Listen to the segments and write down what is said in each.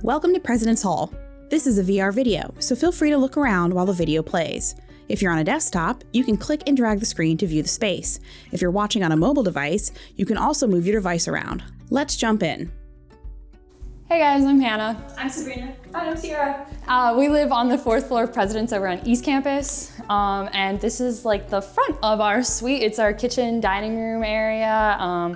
Welcome to President's Hall. This is a VR video, so feel free to look around while the video plays. If you're on a desktop, you can click and drag the screen to view the space. If you're watching on a mobile device, you can also move your device around. Let's jump in. Hey guys, I'm Hannah. I'm Sabrina. Hi, I'm Sierra. We live on the 4th floor of President's over on East Campus. And this is like the front of our suite. It's our kitchen dining room area.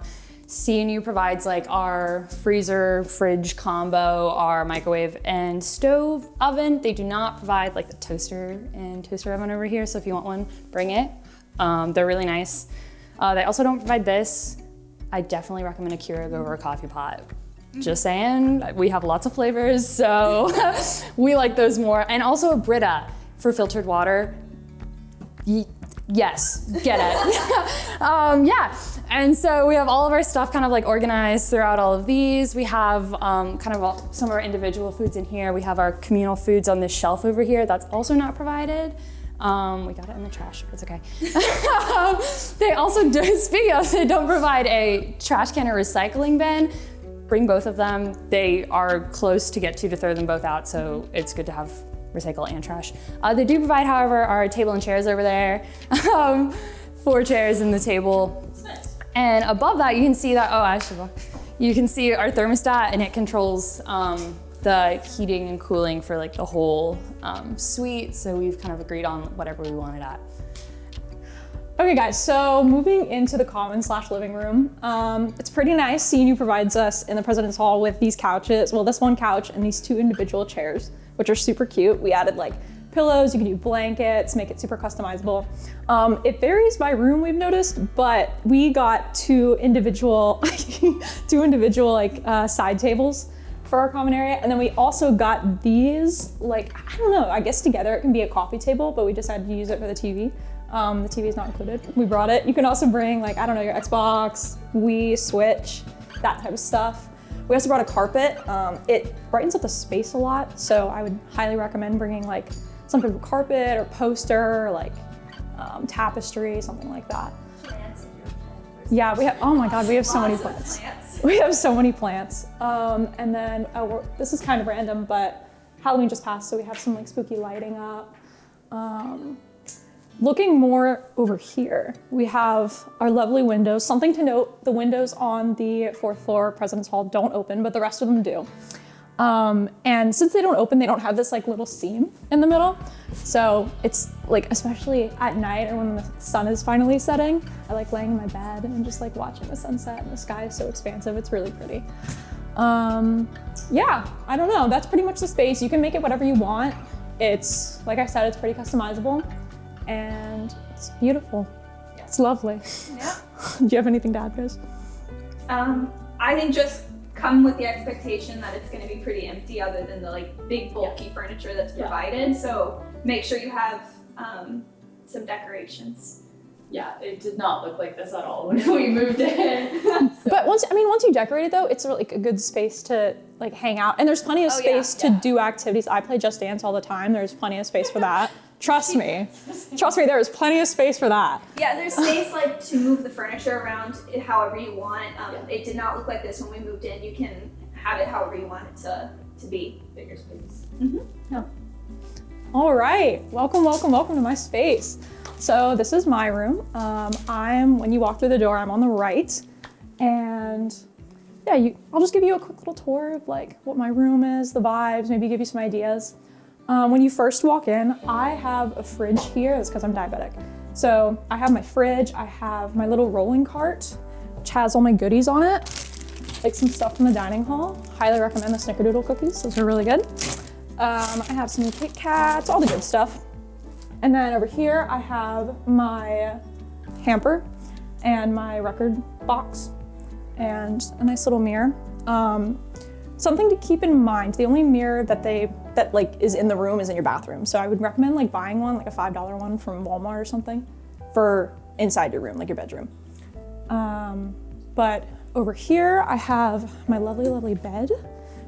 C&U provides like our freezer, fridge combo, our microwave and stove oven. They do not provide like the toaster and toaster oven over here. So if you want one, bring it. They're really nice. They also don't provide this. I definitely recommend a Keurig over a coffee pot. Just saying, we have lots of flavors, so we like those more. And also a Brita for filtered water. Yes, get it. Yeah, and so we have all of our stuff kind of like organized throughout all of these. We have kind of some of our individual foods in here. We have our communal foods on this shelf over here. That's also not provided. We got it in the trash, it's okay. They also do, speaking of, they don't provide a trash can or recycling bin. Bring both of them. They are close to get to throw them both out, so it's good to have recycle and trash. They do provide, however, our table and chairs over there. 4 chairs in the table. Nice. And above that, you can see that, you can see our thermostat, and it controls the heating and cooling for like the whole suite. So we've kind of agreed on whatever we want it at. Okay guys, so moving into the common/living room. It's pretty nice. C&U provides us in the President's Hall with these couches. Well, this one couch and these 2 individual chairs, which are super cute. We added like pillows, you can do blankets, make it super customizable. It varies by room, we've noticed, but we got 2 individual like side tables for our common area. And then we also got these, like, I don't know, I guess together it can be a coffee table, but we decided to use it for the TV. The TV is not included. We brought it. You can also bring like, I don't know, your Xbox, Wii, Switch, that type of stuff. We also brought a carpet. It brightens up the space a lot, so I would highly recommend bringing like some type of carpet or poster, or like tapestry, something like that. Plants in your plant. Yeah, we have, oh my God, we have so many plants. We have so many plants. And then, this is kind of random, but Halloween just passed, so we have some like spooky lighting up. Looking more over here, we have our lovely windows. Something to note, the windows on the 4th floor President's Hall don't open, but the rest of them do. And since they don't open, they don't have this like little seam in the middle. So it's like, especially at night or when the sun is finally setting, I like laying in my bed and just like watching the sunset, and the sky is so expansive, it's really pretty. Yeah, I don't know, that's pretty much the space. You can make it whatever you want. It's, like I said, it's pretty customizable. And it's beautiful. Yeah. It's lovely. Yeah. Do you have anything to add, Chris? I think just come with the expectation that it's going to be pretty empty, other than the like big bulky furniture that's provided. So make sure you have some decorations. Yeah, it did not look like this at all when we moved in. So. But once you decorate it though, it's like a good space to like hang out, and there's plenty of space to do activities. I play Just Dance all the time. There's plenty of space for that. Trust me, there is plenty of space for that. Yeah, there's space like to move the furniture around however you want. It did not look like this when we moved in. You can have it however you want it to be. Bigger space. Mm-hmm. Yeah. All right, welcome to my space. So this is my room. When you walk through the door, I'm on the right, and yeah, I'll just give you a quick little tour of like what my room is, the vibes, maybe give you some ideas. When you first walk in, I have a fridge here. That's because I'm diabetic. So I have my fridge, I have my little rolling cart, which has all my goodies on it, like some stuff from the dining hall. Highly recommend the Snickerdoodle cookies, those are really good. I have some Kit Kats, all the good stuff. And then over here, I have my hamper and my record box and a nice little mirror. Something to keep in mind, the only mirror that like is in the room is in your bathroom. So I would recommend like buying one, like a $5 one from Walmart or something for inside your room, like your bedroom. But over here, I have my lovely bed.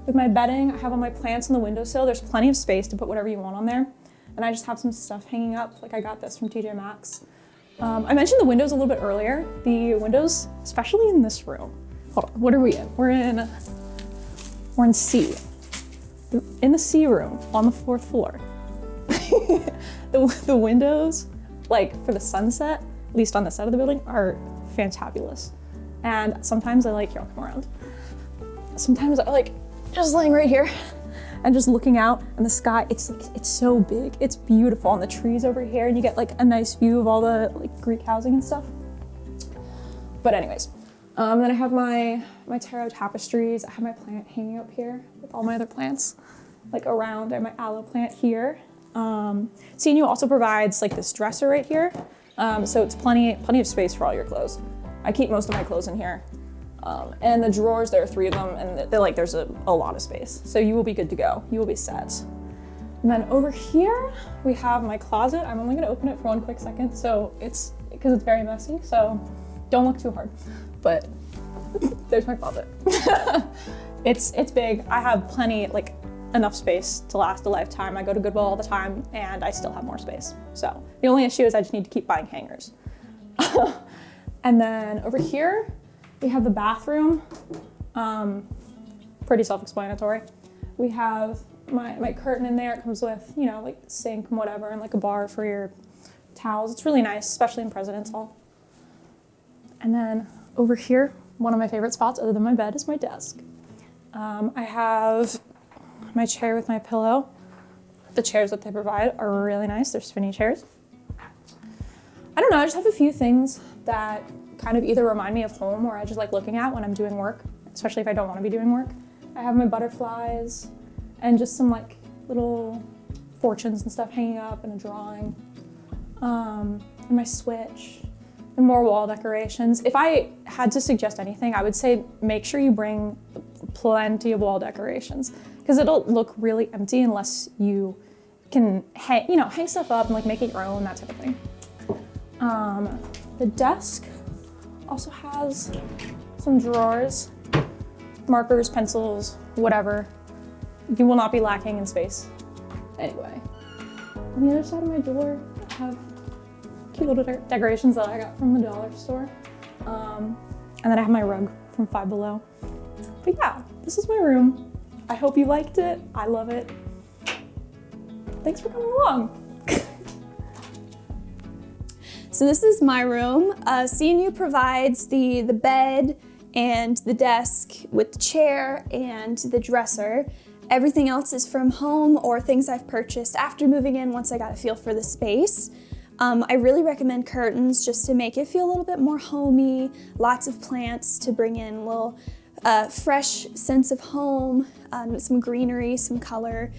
With my bedding, I have all my plants on the windowsill. There's plenty of space to put whatever you want on there. And I just have some stuff hanging up, like I got this from TJ Maxx. I mentioned the windows a little bit earlier. The windows, especially in this room. Hold on, what are we in? We're in C. in the C room on the 4th floor, the windows, like for the sunset, at least on this side of the building, are fantabulous. And sometimes I like, here, I'll come around. Sometimes I like just laying right here and just looking out, and the sky, it's so big, it's beautiful, and the trees over here, and you get like a nice view of all the like Greek housing and stuff. But anyways, then I have my tarot tapestries. I have my plant hanging up here with all my other plants, like around, and my aloe plant here. CNU also provides like this dresser right here, so it's plenty of space for all your clothes. I keep most of my clothes in here. And the drawers, there are 3 of them, and they're like, there's a lot of space. So you will be good to go. You will be set. And then over here, we have my closet. I'm only gonna open it for 1 quick second, so because it's very messy, so don't look too hard. But there's my closet. It's big. I have plenty, like enough space to last a lifetime. I go to Goodwill all the time, and I still have more space. So the only issue is I just need to keep buying hangers. And then over here, we have the bathroom, pretty self-explanatory. We have my curtain in there. It comes with, you know, like sink and whatever, and like a bar for your towels. It's really nice, especially in President's Hall. And then over here, one of my favorite spots other than my bed is my desk. I have my chair with my pillow. The chairs that they provide are really nice. They're spinny chairs. I don't know, I just have a few things that kind of either remind me of home or I just like looking at when I'm doing work, especially if I don't want to be doing work. I have my butterflies and just some like little fortunes and stuff hanging up and a drawing. And my switch and more wall decorations. If I had to suggest anything, I would say make sure you bring plenty of wall decorations because it'll look really empty unless you can hang stuff up and like make it your own, that type of thing. The desk also has some drawers, markers, pencils, whatever. You will not be lacking in space. Anyway, on the other side of my door, I have cute little decorations that I got from the dollar store. And then I have my rug from Five Below. But yeah, this is my room. I hope you liked it. I love it. Thanks for coming along. So this is my room. CNU provides the bed and the desk with the chair and the dresser. Everything else is from home or things I've purchased after moving in once I got a feel for the space. I really recommend curtains just to make it feel a little bit more homey, lots of plants to bring in a little fresh sense of home, some greenery, some color,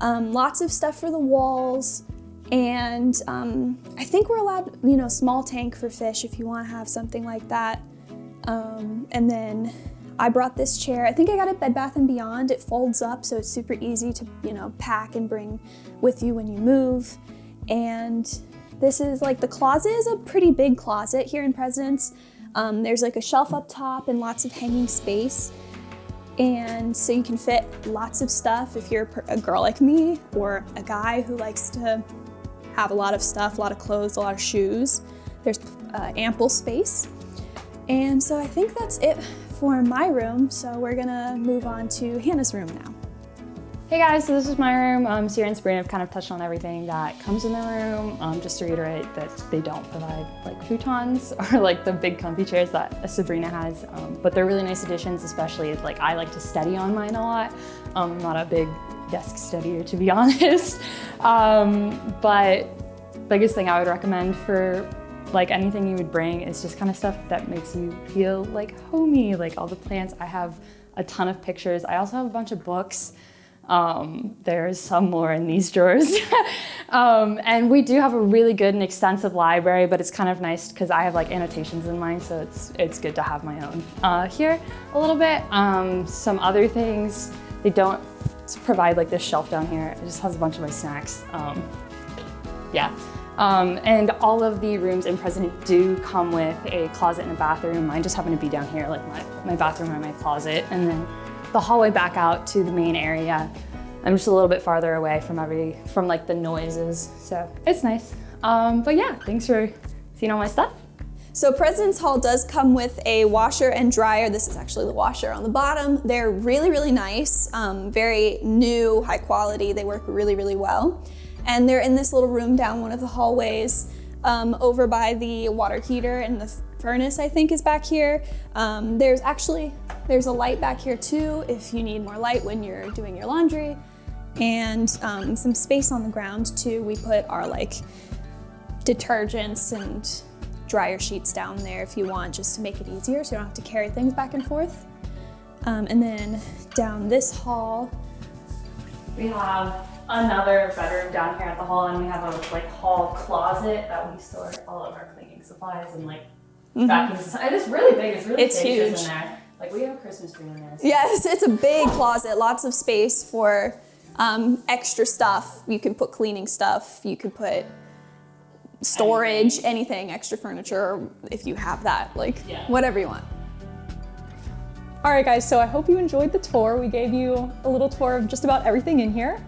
lots of stuff for the walls. And I think we're allowed, small tank for fish if you want to have something like that. And then I brought this chair. I think I got it Bed Bath & Beyond. It folds up, so it's super easy to, pack and bring with you when you move. And this is the closet is a pretty big closet here in President's. There's a shelf up top and lots of hanging space. And so you can fit lots of stuff if you're a girl like me or a guy who likes to have a lot of stuff, a lot of clothes, a lot of shoes. There's ample space. And so I think that's it for my room. So we're gonna move on to Hannah's room now. Hey guys, so this is my room. Sierra and Sabrina have kind of touched on everything that comes in the room. Just to reiterate that they don't provide futons or the big comfy chairs that Sabrina has, but they're really nice additions, especially I like to study on mine a lot. I'm not a big desk studier, to be honest. But biggest thing I would recommend for anything you would bring is just kind of stuff that makes you feel homey, all the plants. I have a ton of pictures. I also have a bunch of books. There's some more in these drawers. And we do have a really good and extensive library, but it's kind of nice because I have annotations in mine, so it's good to have my own. Here a little bit, some other things. They don't provide this shelf down here. It just has a bunch of my snacks. And all of the rooms in President do come with a closet and a bathroom. Mine just happen to be down here, my bathroom and my closet. And then the hallway back out to the main area. I'm just a little bit farther away from the noises, so it's nice. But yeah, thanks for seeing all my stuff. So President's Hall does come with a washer and dryer. This is actually the washer on the bottom. They're really, really nice, very new, high quality. They work really, really well. And they're in this little room down one of the hallways over by the water heater, and the furnace, I think, is back here. There's a light back here too if you need more light when you're doing your laundry. And some space on the ground too. We put our like detergents and dryer sheets down there if you want, just to make it easier so you don't have to carry things back and forth. And then down this hall, We have another bedroom down here at the hall, and we have a like hall closet that we store all of our cleaning supplies and like vacuum supplies. It's really big. It's really spacious in there. Like we have a Christmas tree in there. So. Yes, it's a big closet, lots of space for extra stuff. You can put cleaning stuff, you could put storage, anything, extra furniture, if you have that, like whatever you want. All right, guys, so I hope you enjoyed the tour. We gave you a little tour of just about everything in here.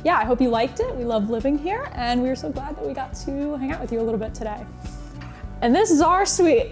Yeah, I hope you liked it. We love living here, and we were so glad that we got to hang out with you a little bit today. And this is our suite.